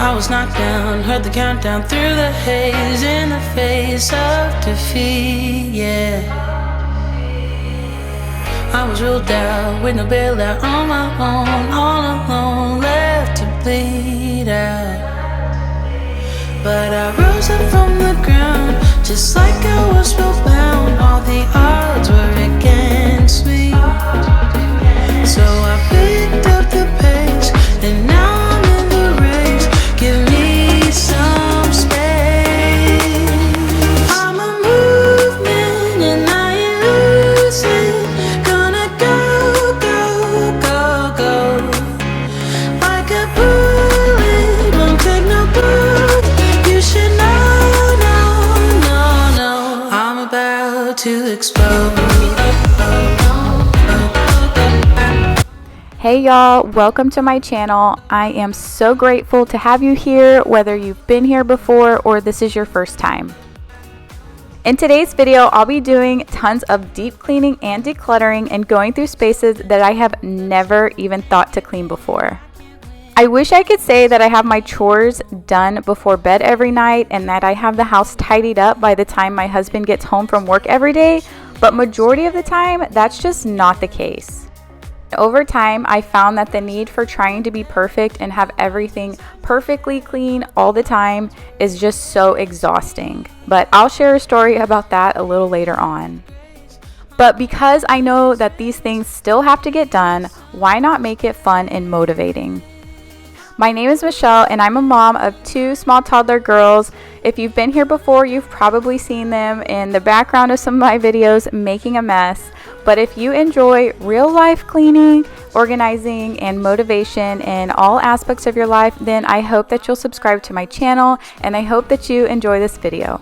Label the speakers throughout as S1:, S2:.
S1: I was knocked down, heard the countdown through the haze, in the face of defeat, yeah. I was ruled out with no bailout, on my own, all alone, left to bleed out. But I rose up from the ground, just like I was spellbound. All the odds were against me, so I picked up the pace, and now I'm in the race. Give me some space. I'm a movement and I ain't losing. Gonna go, go, go, go. Like a bullet, won't take no bullet. You should know, no, no, no. I'm about to explode.
S2: Hey y'all, welcome to my channel. I am so grateful to have you here, whether you've been here before or this is your first time. In today's video, I'll be doing tons of deep cleaning and decluttering and going through spaces that I have never even thought to clean before. I wish I could say that I have my chores done before bed every night and that I have the house tidied up by the time my husband gets home from work every day, but majority of the time, that's just not the case. Over time, I found that the need for trying to be perfect and have everything perfectly clean all the time is just so exhausting. But I'll share a story about that a little later on. But because I know that these things still have to get done, why not make it fun and motivating? My name is Michelle and I'm a mom of 2 small toddler girls. If you've been here before, you've probably seen them in the background of some of my videos making a mess. But if you enjoy real life cleaning, organizing, and motivation in all aspects of your life, then I hope that you'll subscribe to my channel and I hope that you enjoy this video.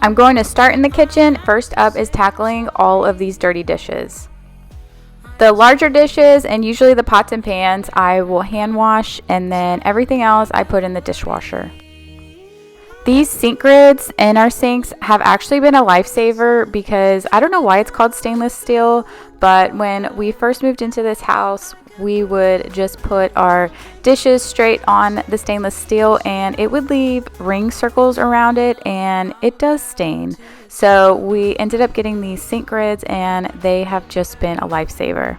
S2: I'm going to start in the kitchen. First up is tackling all of these dirty dishes. The larger dishes and usually the pots and pans I will hand wash, and then everything else I put in the dishwasher. These sink grids in our sinks have actually been a lifesaver because I don't know why it's called stainless steel, but when we first moved into this house, we would just put our dishes straight on the stainless steel and it would leave ring circles around it and it does stain. So we ended up getting these sink grids and they have just been a lifesaver.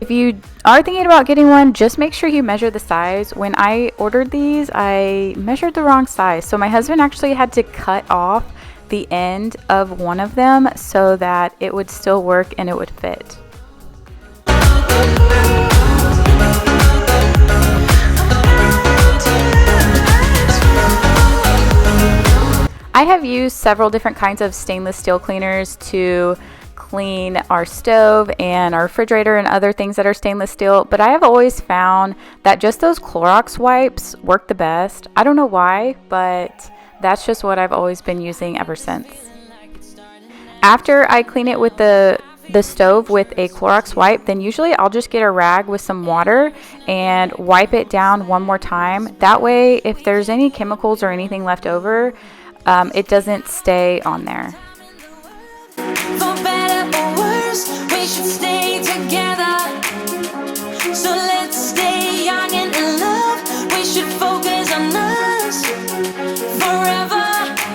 S2: If you are thinking about getting one, just make sure you measure the size. When I ordered these, I measured the wrong size. So my husband actually had to cut off the end of one of them so that it would still work and it would fit. I have used several different kinds of stainless steel cleaners to clean our stove and our refrigerator and other things that are stainless steel, but I have always found that just those Clorox wipes work the best. I don't know why, but that's just what I've always been using ever since. After I clean it with the stove with a Clorox wipe, then usually I'll just get a rag with some water and wipe it down one more time. That way, if there's any chemicals or anything left over, it doesn't stay on there.
S1: For better or worse, we should stay together. So let's stay young and in love. We should focus on us forever.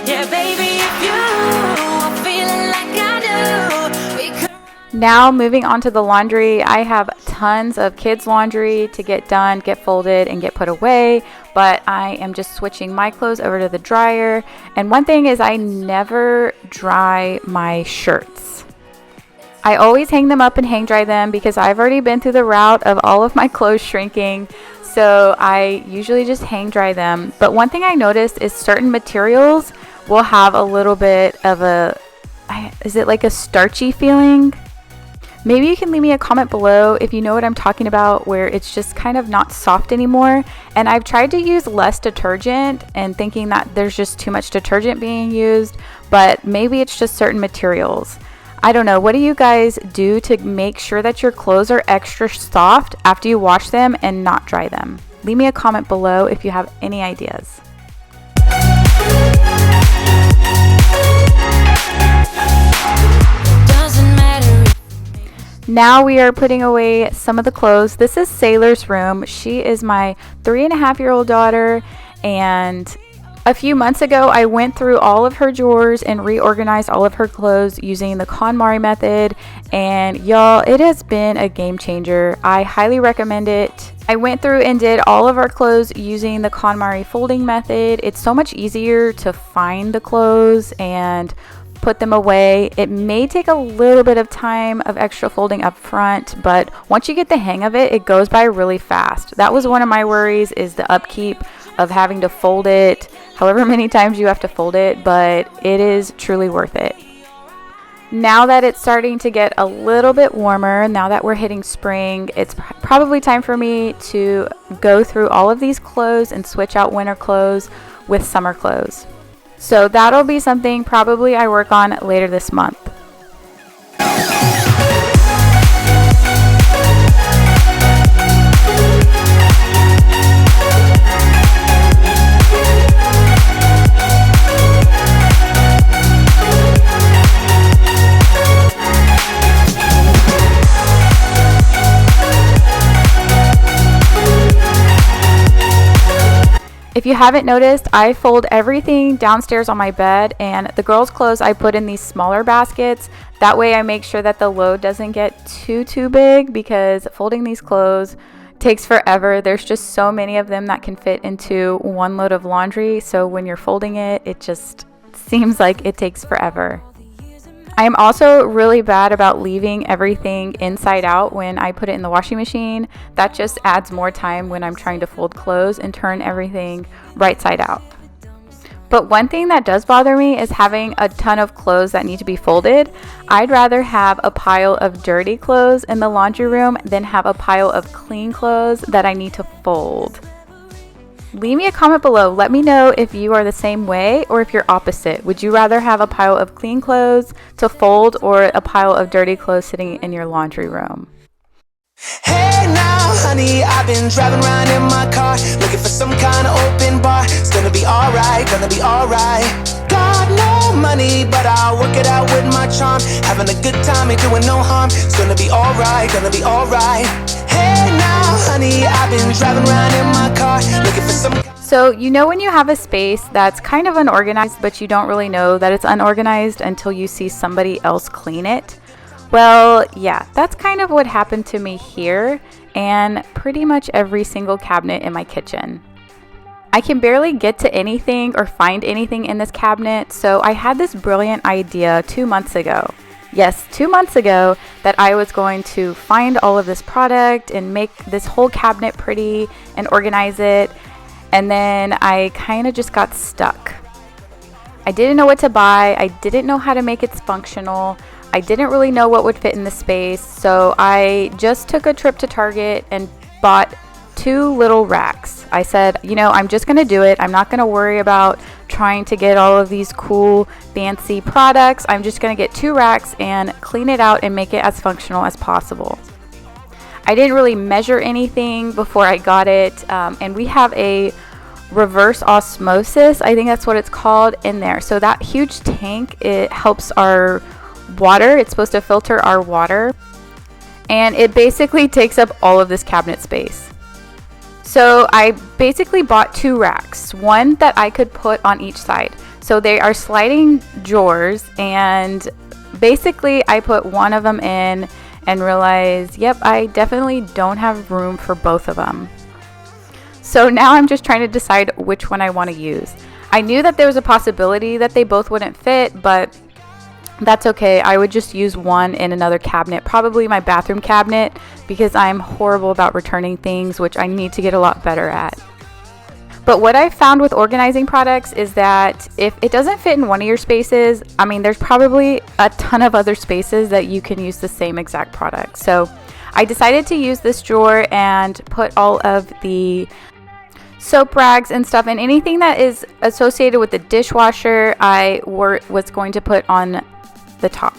S1: Yeah, baby, if you are feeling like I do, we could.
S2: Now moving on to the laundry, I have tons of kids' laundry to get done, get folded, and get put away, but I am just switching my clothes over to the dryer. And one thing is I never dry my shirts. I always hang them up and hang dry them because I've already been through the route of all of my clothes shrinking, so I usually just hang dry them. But one thing I noticed is certain materials will have a little bit of is it like a starchy feeling? Maybe you can leave me a comment below if you know what I'm talking about, where it's just kind of not soft anymore. And I've tried to use less detergent and thinking that there's just too much detergent being used, but maybe it's just certain materials. I don't know, what do you guys do to make sure that your clothes are extra soft after you wash them and not dry them? Leave me a comment below if you have any ideas. Now we are putting away some of the clothes. This is Sailor's room. She is my 3.5-year-old daughter, and a few months ago, I went through all of her drawers and reorganized all of her clothes using the KonMari method. And y'all, it has been a game changer. I highly recommend it. I went through and did all of our clothes using the KonMari folding method. It's so much easier to find the clothes and put them away. It may take a little bit of time of extra folding up front, but once you get the hang of it, it goes by really fast. That was one of my worries, is the upkeep of having to fold it however many times you have to fold it, but it is truly worth it. Now that it's starting to get a little bit warmer, now that we're hitting spring, it's probably time for me to go through all of these clothes and switch out winter clothes with summer clothes. So that'll be something probably I work on later this month. If you haven't noticed, I fold everything downstairs on my bed, and the girls' clothes I put in these smaller baskets. That way I make sure that the load doesn't get too big, because folding these clothes takes forever. There's just so many of them that can fit into one load of laundry, so when you're folding it, it just seems like it takes forever. I am also really bad about leaving everything inside out when I put it in the washing machine. That just adds more time when I'm trying to fold clothes and turn everything right side out. But one thing that does bother me is having a ton of clothes that need to be folded. I'd rather have a pile of dirty clothes in the laundry room than have a pile of clean clothes that I need to fold. Leave me a comment below. Let me know if you are the same way or if you're opposite. Would you rather have a pile of clean clothes to fold or a pile of dirty clothes sitting in your laundry room?
S3: Hey now, honey, I've been driving around in my car, looking for some kind of open bar. It's gonna be alright, gonna be alright. Got no money, but I'll work it out with my charm. Having a good time, ain't doing no harm. It's gonna be alright, gonna be alright. Hey now, honey, I've been driving around in my car, looking for some.
S2: So you know when you have a space that's kind of unorganized, but you don't really know that it's unorganized until you see somebody else clean it? Well, yeah, that's kind of what happened to me here and pretty much every single cabinet in my kitchen. I can barely get to anything or find anything in this cabinet, so I had this brilliant idea 2 months ago. Yes, 2 months ago, that I was going to find all of this product and make this whole cabinet pretty and organize it, and then I kind of just got stuck. I didn't know what to buy, I didn't know how to make it functional, I didn't really know what would fit in the space, so I just took a trip to Target and bought 2 little racks. I said, you know, I'm just gonna do it. I'm not gonna worry about trying to get all of these cool, fancy products. I'm just gonna get 2 racks and clean it out and make it as functional as possible. I didn't really measure anything before I got it, and we have a reverse osmosis, I think that's what it's called, in there. So that huge tank, it helps our water. It's supposed to filter our water, and it basically takes up all of this cabinet space. So I basically bought 2 racks, one that I could put on each side. So they are sliding drawers, and basically I put one of them in and realized, yep, I definitely don't have room for both of them. So now I'm just trying to decide which one I want to use. I knew that there was a possibility that they both wouldn't fit, but that's okay. I would just use one in another cabinet, probably my bathroom cabinet, because I'm horrible about returning things, which I need to get a lot better at. But what I've found with organizing products is that if it doesn't fit in one of your spaces, I mean, there's probably a ton of other spaces that you can use the same exact product. So I decided to use this drawer and put all of the soap rags and stuff, and anything that is associated with the dishwasher, I was going to put on the top.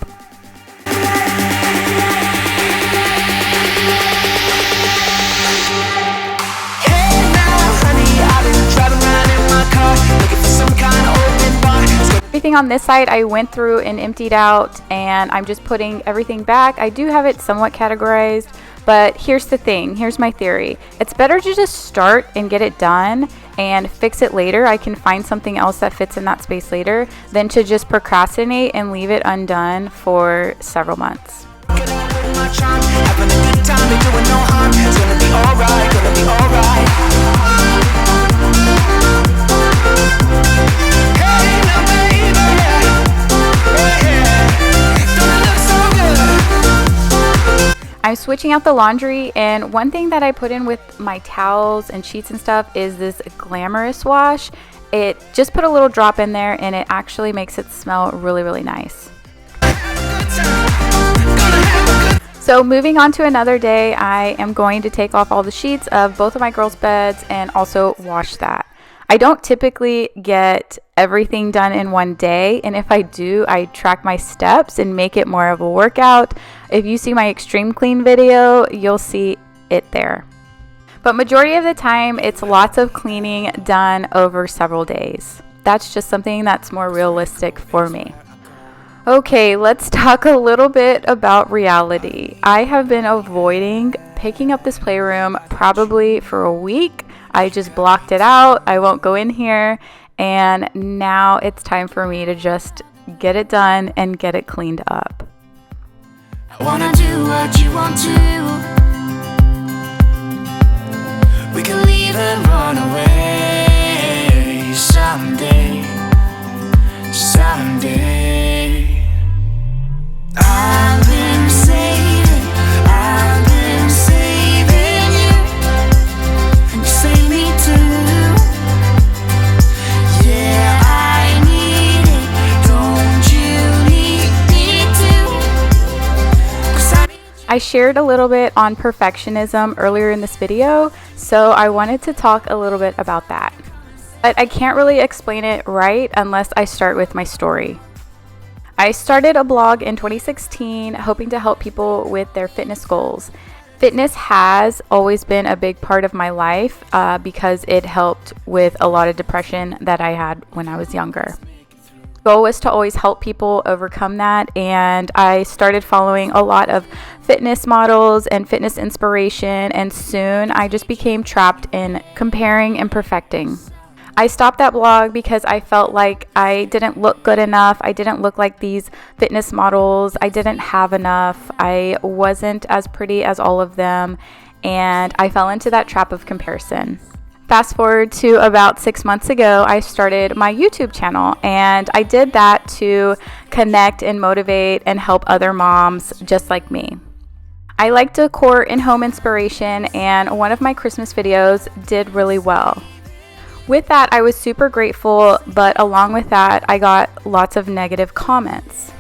S2: Everything on this side I went through and emptied out, and I'm just putting everything back. I do have it somewhat categorized, but here's the thing, here's my theory. It's better to just start and get it done and fix it later. I can find something else that fits in that space later than to just procrastinate and leave it undone for several months. I'm switching out the laundry, and one thing that I put in with my towels and sheets and stuff is this glamorous wash. It just put a little drop in there and it actually makes it smell really, really nice. So moving on to another day, I am going to take off all the sheets of both of my girls' beds and also wash that. I don't typically get everything done in one day, and if I do, I track my steps and make it more of a workout. If you see my extreme clean video, you'll see it there. But majority of the time, it's lots of cleaning done over several days. That's just something that's more realistic for me. Okay, let's talk a little bit about reality. I have been avoiding picking up this playroom probably for a week. I just blocked it out. I won't go in here. And now it's time for me to just get it done and get it cleaned up.
S3: I wanna do what you want to. We can leave and run away someday, someday. I've been saving you, and you save me too. Yeah, I need it, don't you need me too? 'Cause
S2: I shared a little bit on perfectionism earlier in this video, so I wanted to talk a little bit about that. But I can't really explain it right unless I start with my story. I started a blog in 2016 hoping to help people with their fitness goals. Fitness has always been a big part of my life because it helped with a lot of depression that I had when I was younger. The goal was to always help people overcome that, and I started following a lot of fitness models and fitness inspiration, and soon I just became trapped in comparing and perfecting. I stopped that blog because I felt like I didn't look good enough. I didn't look like these fitness models. I didn't have enough. I wasn't as pretty as all of them, and I fell into that trap of comparison. Fast forward to about 6 months ago, I started my YouTube channel, and I did that to connect and motivate and help other moms just like me. I like decor and home inspiration, and one of my Christmas videos did really well. With that, I was super grateful, but along with that, I got lots of negative comments.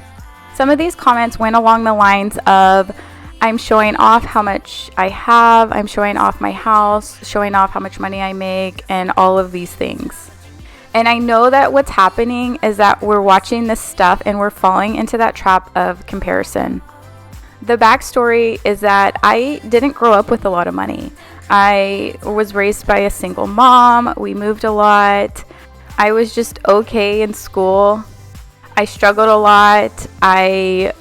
S2: Some of these comments went along the lines of, I'm showing off how much I have, I'm showing off my house, showing off how much money I make, and all of these things. And I know that what's happening is that we're watching this stuff and we're falling into that trap of comparison. The backstory is that I didn't grow up with a lot of money. I was raised by a single mom. We moved a lot. I was just okay in school. I struggled a lot. I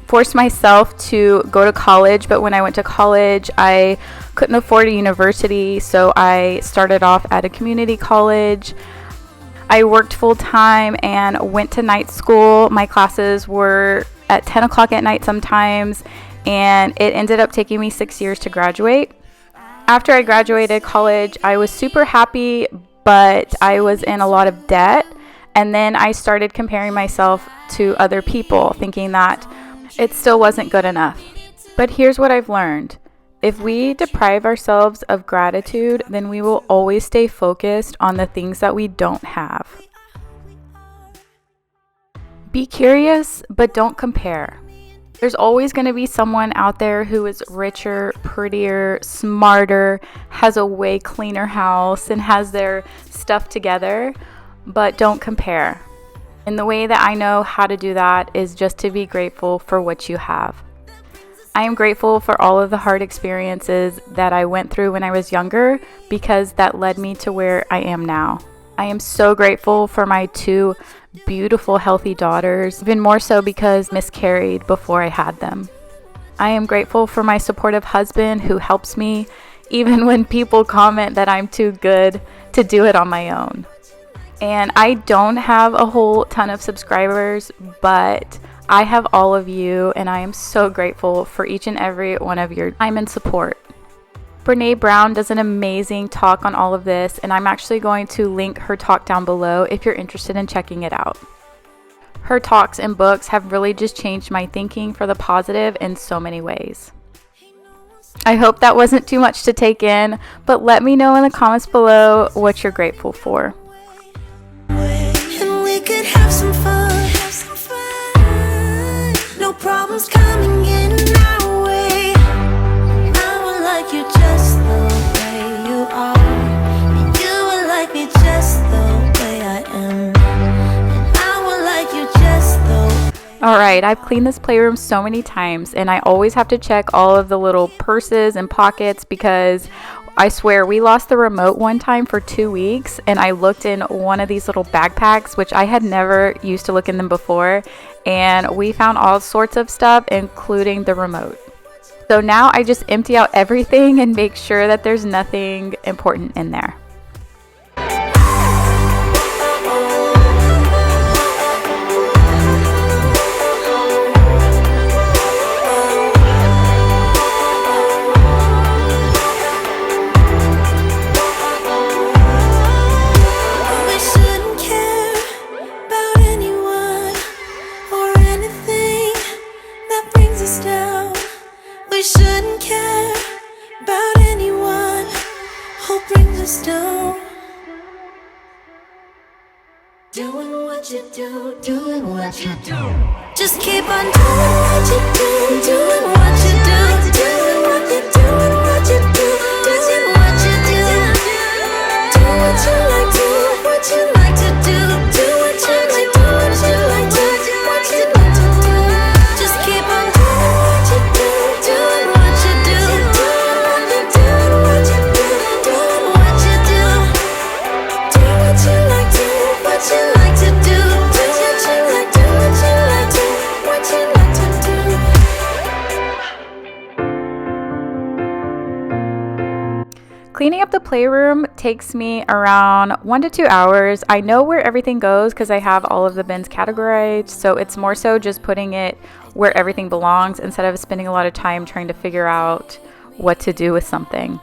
S2: forced myself to go to college, but when I went to college, I couldn't afford a university, so I started off at a community college. I worked full time and went to night school. My classes were at 10 o'clock at night sometimes, and it ended up taking me 6 years to graduate. After I graduated college, I was super happy, but I was in a lot of debt. And then I started comparing myself to other people, thinking that it still wasn't good enough. But here's what I've learned. If we deprive ourselves of gratitude, then we will always stay focused on the things that we don't have. Be curious, but don't compare. There's always going to be someone out there who is richer, prettier, smarter, has a way cleaner house, and has their stuff together, but don't compare. And the way that I know how to do that is just to be grateful for what you have. I am grateful for all of the hard experiences that I went through when I was younger, because that led me to where I am now. I am so grateful for my 2 beautiful, healthy daughters, even more so because miscarried before I had them. I am grateful for my supportive husband who helps me even when people comment that I'm too good to do it on my own. And I don't have a whole ton of subscribers, but I have all of you, and I am so grateful for each and every one of your time and support. Brene Brown does an amazing talk on all of this, and I'm actually going to link her talk down below if you're interested in checking it out. Her talks and books have really just changed my thinking for the positive in so many ways. I hope that wasn't too much to take in, but let me know in the comments below what you're grateful for.
S3: And we could have some fun. No problems coming in our way. I would like you just the way you are. And you would like me just the way I am. And I would like you just the
S2: Alright, I've cleaned this playroom so many times, and I always have to check all of the little purses and pockets because I swear we lost the remote one time for 2 weeks, and I looked in one of these little backpacks, which I had never used to look in them before, and we found all sorts of stuff, including the remote. So now I just empty out everything and make sure that there's nothing important in there.
S4: Doing what you do.
S3: Just keep on doing what you do, doing what you do, doing what you do, what you do, doing what you do. Do what you like, do what you like to do, do what you like, do what you like to do, what you like to do. Just keep on doing what you do, doing what you do, doing what you do, what you do, doing what you do. Do what you like, do what you like to do.
S2: Cleaning up the playroom takes me around 1 to 2 hours. I know where everything goes because I have all of the bins categorized, so it's more so just putting it where everything belongs instead of spending a lot of time trying to figure out what to do with something.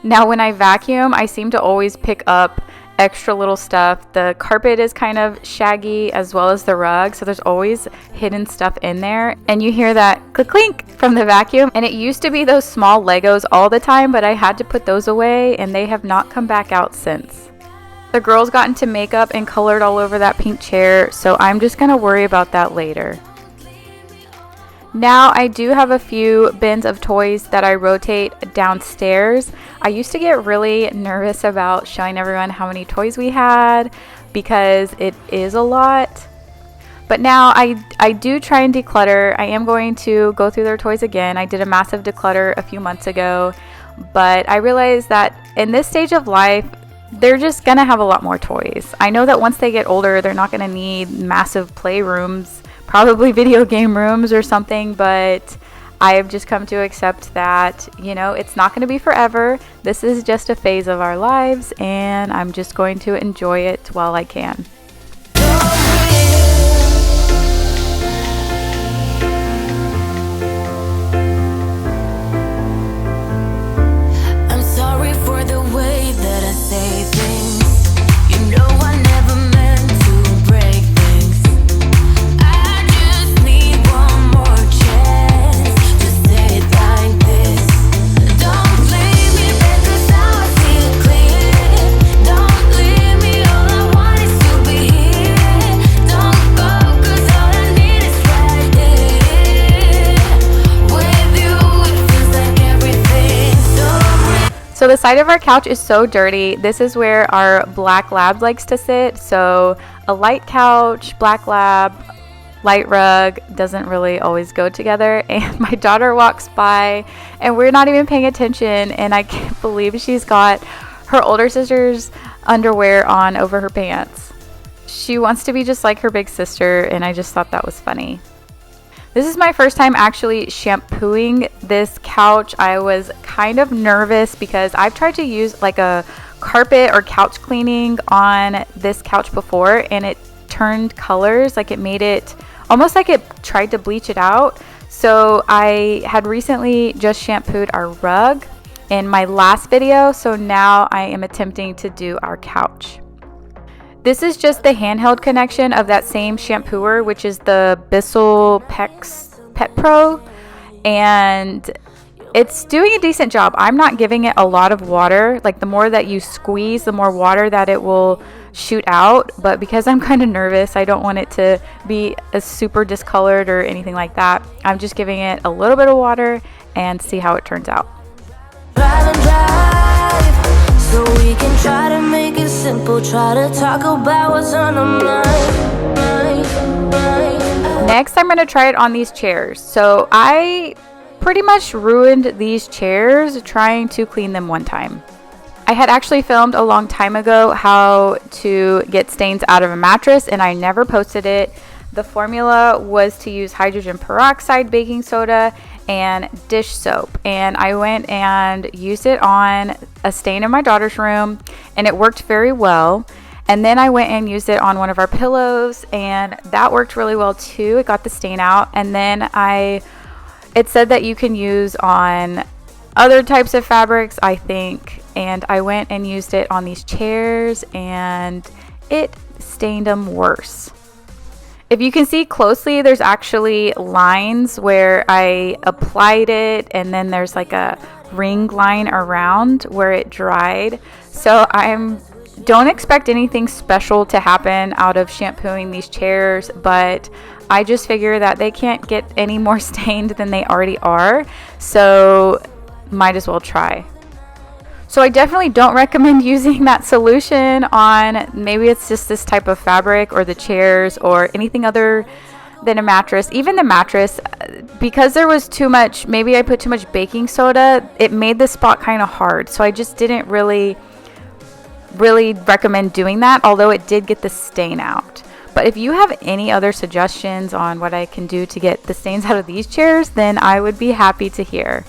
S2: Now when I vacuum, I seem to always pick up extra little stuff. The carpet is kind of shaggy as well as the rug, so there's always hidden stuff in there, and you hear that click clink from the vacuum. And it used to be those small Legos all the time, but I had to put those away and they have not come back out since. The girls got into makeup and colored all over that pink chair, so I'm just gonna worry about that later. Now I do have a few bins of toys that I rotate downstairs. I used to get really nervous about showing everyone how many toys we had because it is a lot. But now I do try and declutter. I am going to go through their toys again. I did a massive declutter a few months ago, but I realized that in this stage of life, they're just gonna have a lot more toys. I know that once they get older, they're not gonna need massive playrooms, probably video game rooms or something, but I have just come to accept that, you know, it's not going to be forever. This is just a phase of our lives, and I'm just going to enjoy it while I can.
S3: I'm sorry for the way that I say things. You know I never meant to break things. I just need one more chance to say it like this. Don't leave me back 'cause now I see it clear. Don't leave me, all I want is to be here. Don't go 'cause all I need is right here. With you it feels like everything's so real.
S2: So the side of our couch is so dirty. This is where our black lab likes to sit. So a light couch, black lab, light rug doesn't really always go together. And my daughter walks by and we're not even paying attention, and I can't believe she's got her older sister's underwear on over her pants. She wants to be just like her big sister, and I just thought that was funny. This is my first time actually shampooing this couch. I was kind of nervous because I've tried to use like a carpet or couch cleaning on this couch before, and it turned colors, like it made it almost like it tried to bleach it out. So I had recently just shampooed our rug in my last video, so now I am attempting to do our couch. This is just the handheld connection of that same shampooer, which is the Bissell Pet Pro, and it's doing a decent job. I'm not giving it a lot of water. Like the more that you squeeze, the more water that it will shoot out. But because I'm kind of nervous, I don't want it to be a super discolored or anything like that. I'm just giving it a little bit of water and see how it turns out.
S1: So we can try to make it simple, try to talk about what's on our mind.
S2: Next, I'm going to try it on these chairs. So I pretty much ruined these chairs trying to clean them one time. I had actually filmed a long time ago how to get stains out of a mattress, and I never posted it. The formula was to use hydrogen peroxide, baking soda, and dish soap, and I went and used it on a stain in my daughter's room, and it worked very well. And then I went and used it on one of our pillows, and that worked really well too. It got the stain out. And then it said that you can use on other types of fabrics, I think, and I went and used it on these chairs, and it stained them worse. If you can see closely, there's actually lines where I applied it, and then there's like a ring line around where it dried. So don't expect anything special to happen out of shampooing these chairs, but I just figure that they can't get any more stained than they already are, so might as well try. So I definitely don't recommend using that solution on, maybe it's just this type of fabric or the chairs or anything other than a mattress. Even the mattress, because there was too much, maybe I put too much baking soda, it made the spot kind of hard. So I just didn't really recommend doing that, although it did get the stain out. But if you have any other suggestions on what I can do to get the stains out of these chairs, then I would be happy to hear.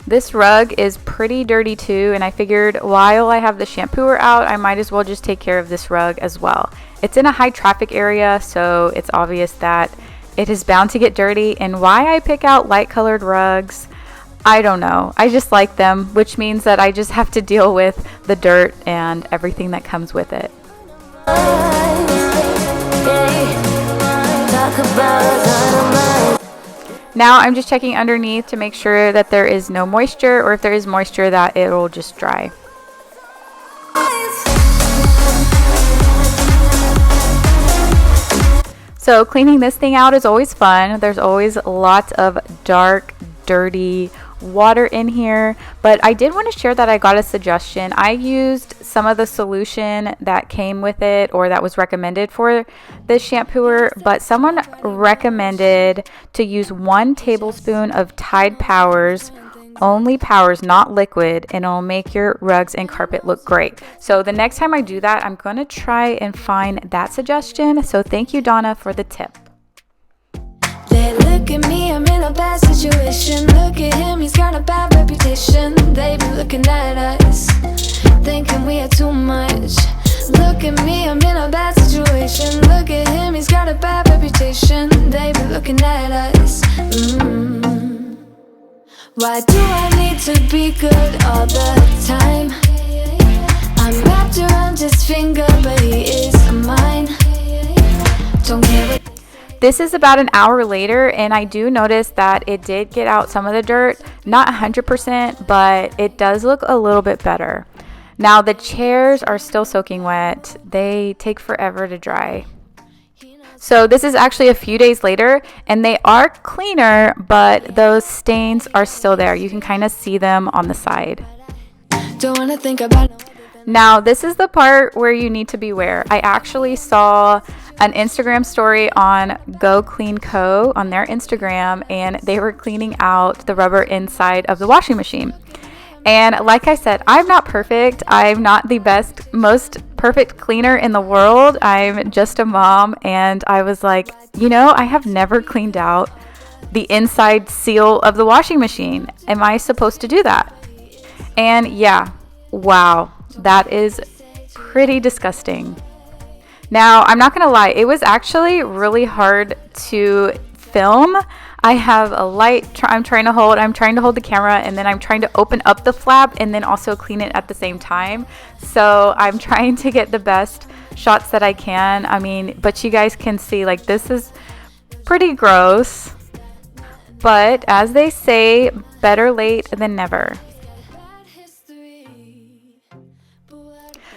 S2: This rug is pretty dirty too, and I figured while I have the shampooer out, I might as well just take care of this rug as well. It's in a high traffic area, so it's obvious that it is bound to get dirty. And why I pick out light colored rugs, I don't know. I just like them, which means that I just have to deal with the dirt and everything that comes with it. Now I'm just checking underneath to make sure that there is no moisture, or if there is moisture, that it will just dry. So cleaning this thing out is always fun. There's always lots of dark, dirty water in here, but I did want to share that I got a suggestion. I used some of the solution that came with it, or that was recommended for this shampooer, but someone recommended to use 1 tablespoon of Tide Powers, only Powers, not liquid, and it'll make your rugs and carpet look great. So the next time I do that, I'm going to try and find that suggestion. So thank you, Donna, for the tip.
S1: They look at me, I'm in a bad situation. Look at him, he's got a bad reputation. They be looking at us, thinking we are too much. Look at me, I'm in a bad situation. Look at him, he's got a bad reputation. They be looking at us. Why do I need to be good all the time? I'm wrapped around his finger, but he is mine. Don't care what.
S2: This is about an hour later, and I do notice that it did get out some of the dirt, not 100%, but it does look a little bit better. Now the chairs are still soaking wet. They take forever to dry. So this is actually a few days later, and they are cleaner, but those stains are still there. You can kind of see them on the side.
S1: Don't wanna think about.
S2: Now this is the part where you need to beware. I actually saw an Instagram story on Go Clean Co. on their Instagram, and they were cleaning out the rubber inside of the washing machine. And like I said, I'm not perfect. I'm not the most perfect cleaner in the world. I'm just a mom. And I was like, I have never cleaned out the inside seal of the washing machine. Am I supposed to do that? And yeah, wow, that is pretty disgusting. Now, I'm not going to lie. It was actually really hard to film. I have a light I'm trying to hold the camera, and then I'm trying to open up the flap and then also clean it at the same time. So I'm trying to get the best shots that I can. I mean, but you guys can see, like, this is pretty gross. But as they say, better late than never.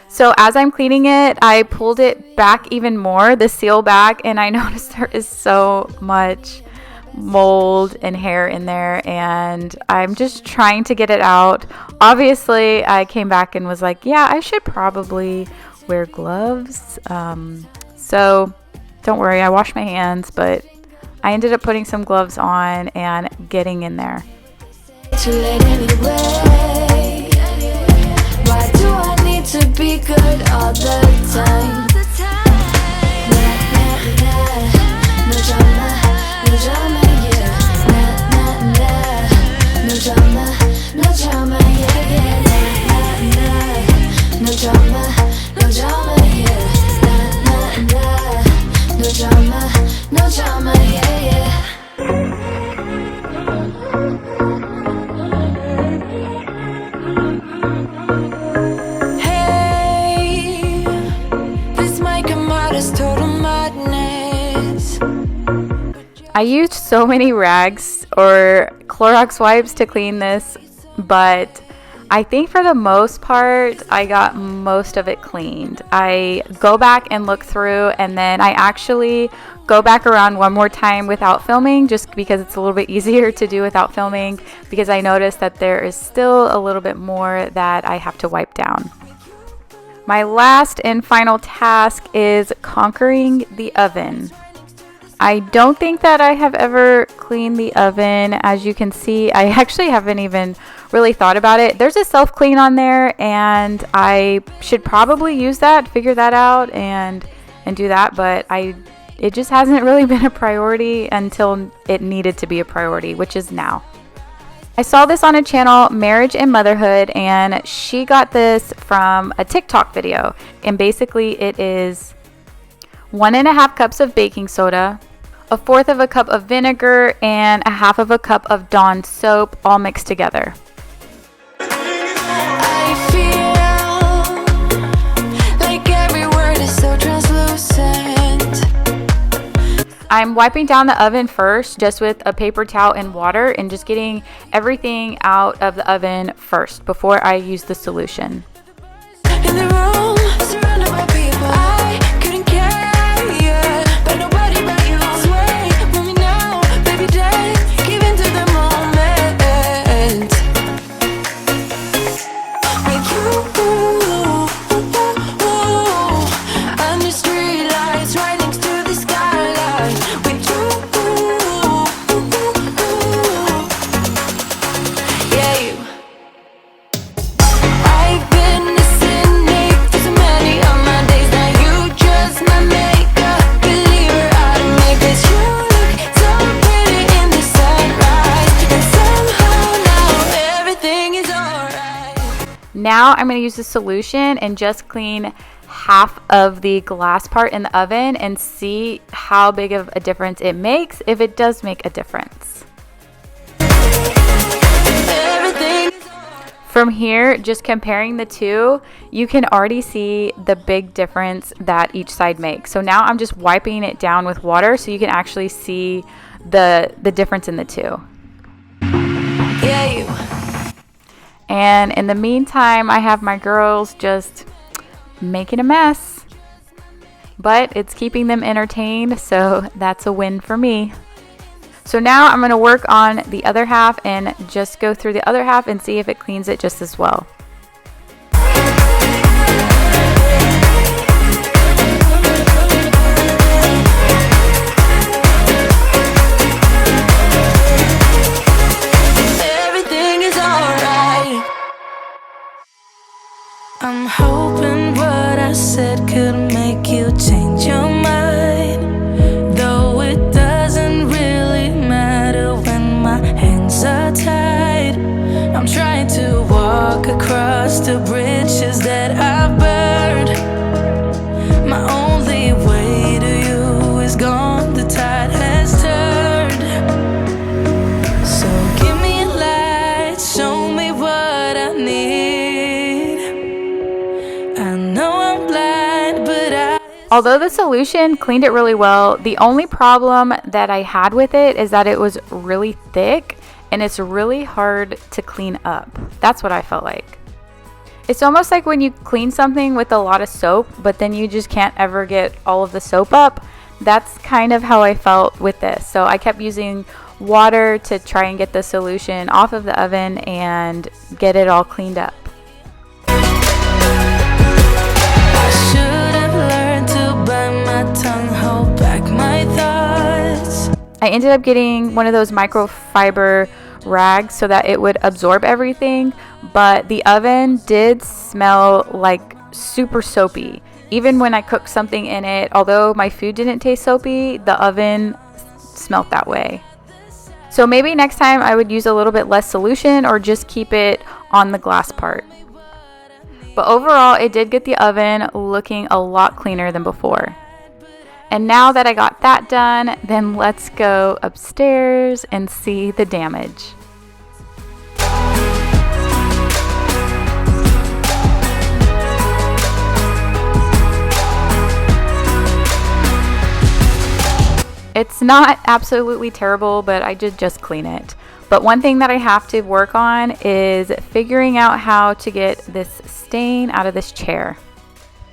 S2: So as I'm cleaning it, I pulled it back even more, the seal back, and I noticed there is so much mold and hair in there, and I'm just trying to get it out. Obviously, I came back and was like, yeah, I should probably wear gloves. So don't worry, I washed my hands, but I ended up putting some gloves on and getting in there.
S1: Too late anyway. Why do I need to be good all the time? No drama, no drama, yeah. No drama, no drama, yeah, yeah. No drama, no drama, yeah. No drama, no drama, yeah, yeah.
S2: I used so many rags or Clorox wipes to clean this, but I think for the most part, I got most of it cleaned. I go back and look through, and then I actually go back around one more time without filming, just because it's a little bit easier to do without filming, because I noticed that there is still a little bit more that I have to wipe down. My last and final task is conquering the oven. I don't think that I have ever cleaned the oven. As you can see, I actually haven't even really thought about it. There's a self-clean on there, and I should probably use that, figure that out, and do that, but it just hasn't really been a priority until it needed to be a priority, which is now. I saw this on a channel, Marriage and Motherhood, and she got this from a TikTok video. And basically it is 1.5 cups of baking soda, 1/4 cup of vinegar, and 1/2 cup of Dawn soap, all mixed together.
S1: I feel like every word is so translucent.
S2: I'm wiping down the oven first, just with a paper towel and water, and just getting everything out of the oven first before I use the solution.
S1: In the room, surrounded by people I couldn't care, yeah. But nobody but you sway with me now, baby, dance, give into the moment. With you, under street lights, right next to the skyline. With you, yeah, you. I've been listening to so many of my days. Now you just my makeup believer out of me. 'Cause you look so pretty in the sunrise, and somehow now everything is alright.
S2: Now I'm going to use the solution and just clean half of the glass part in the oven and see how big of a difference it makes, if it does make a difference.
S1: Everything is
S2: From here, just comparing the two, you can already see the big difference that each side makes. So now I'm just wiping it down with water so you can actually see the difference in the two.
S1: yeah, you.
S2: And in the meantime, I have my girls just making a mess. But it's keeping them entertained, so that's a win for me. So now I'm going to work on the other half and just go through the other half and see if it cleans it just as well. Although the solution cleaned it really well, the only problem that I had with it is that it was really thick and it's really hard to clean up. That's what I felt like. It's almost like when you clean something with a lot of soap, but then you just can't ever get all of the soap up. That's kind of how I felt with this. So I kept using water to try and get the solution off of the oven and get it all cleaned up.
S1: I should have learned to bite my tongue, hold back my thoughts.
S2: I ended up getting one of those microfiber rags so that it would absorb everything, but the oven did smell like super soapy. Even when I cooked something in it, although my food didn't taste soapy, the oven smelled that way. So maybe next time I would use a little bit less solution or just keep it on the glass part. But overall, it did get the oven looking a lot cleaner than before. And now that I got that done, then let's go upstairs and see the damage. It's not absolutely terrible, but I did just clean it. But one thing that I have to work on is figuring out how to get this stain out of this chair.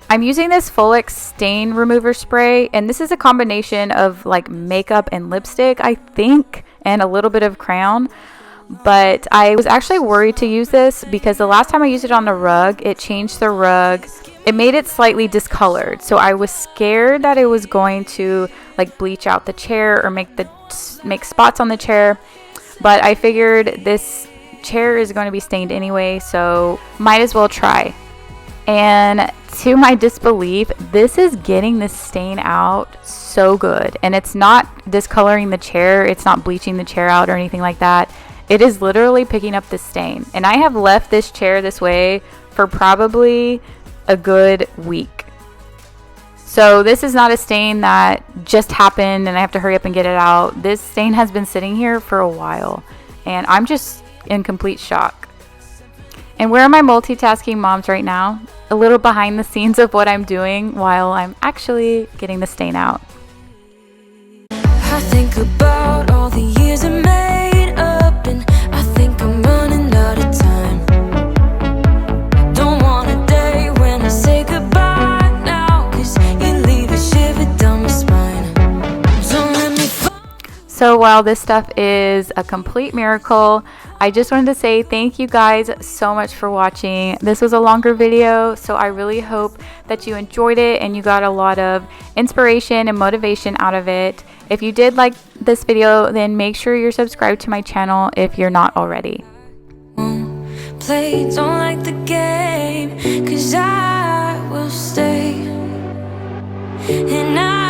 S2: I'm using this Folex stain remover spray, and this is a combination of like makeup and lipstick, I think, and a little bit of crayon. But I was actually worried to use this because the last time I used it on the rug, it changed the rug. It made it slightly discolored. So I was scared that it was going to like bleach out the chair or make spots on the chair. But I figured this chair is going to be stained anyway, so might as well try. And to my disbelief, this is getting this stain out so good. And it's not discoloring the chair. It's not bleaching the chair out or anything like that. It is literally picking up the stain. And I have left this chair this way for probably a good week. So this is not a stain that just happened and I have to hurry up and get it out. This stain has been sitting here for a while. And I'm just in complete shock. And where are my multitasking moms right now? A little behind the scenes of what I'm doing while I'm actually getting the stain out.
S1: I think about all the years I made up, and I think I'm running out of time. Don't want a day when I say goodbye now, 'cause you leave a shiver down my spine. Don't let me fall.
S2: So while this stuff is a complete miracle, I just wanted to say thank you guys so much for watching. This was a longer video, so I really hope that you enjoyed it and you got a lot of inspiration and motivation out of it. If you did like this video, then make sure you're subscribed to my channel if you're not already.
S1: Play, don't like the game, 'cause I will stay. And I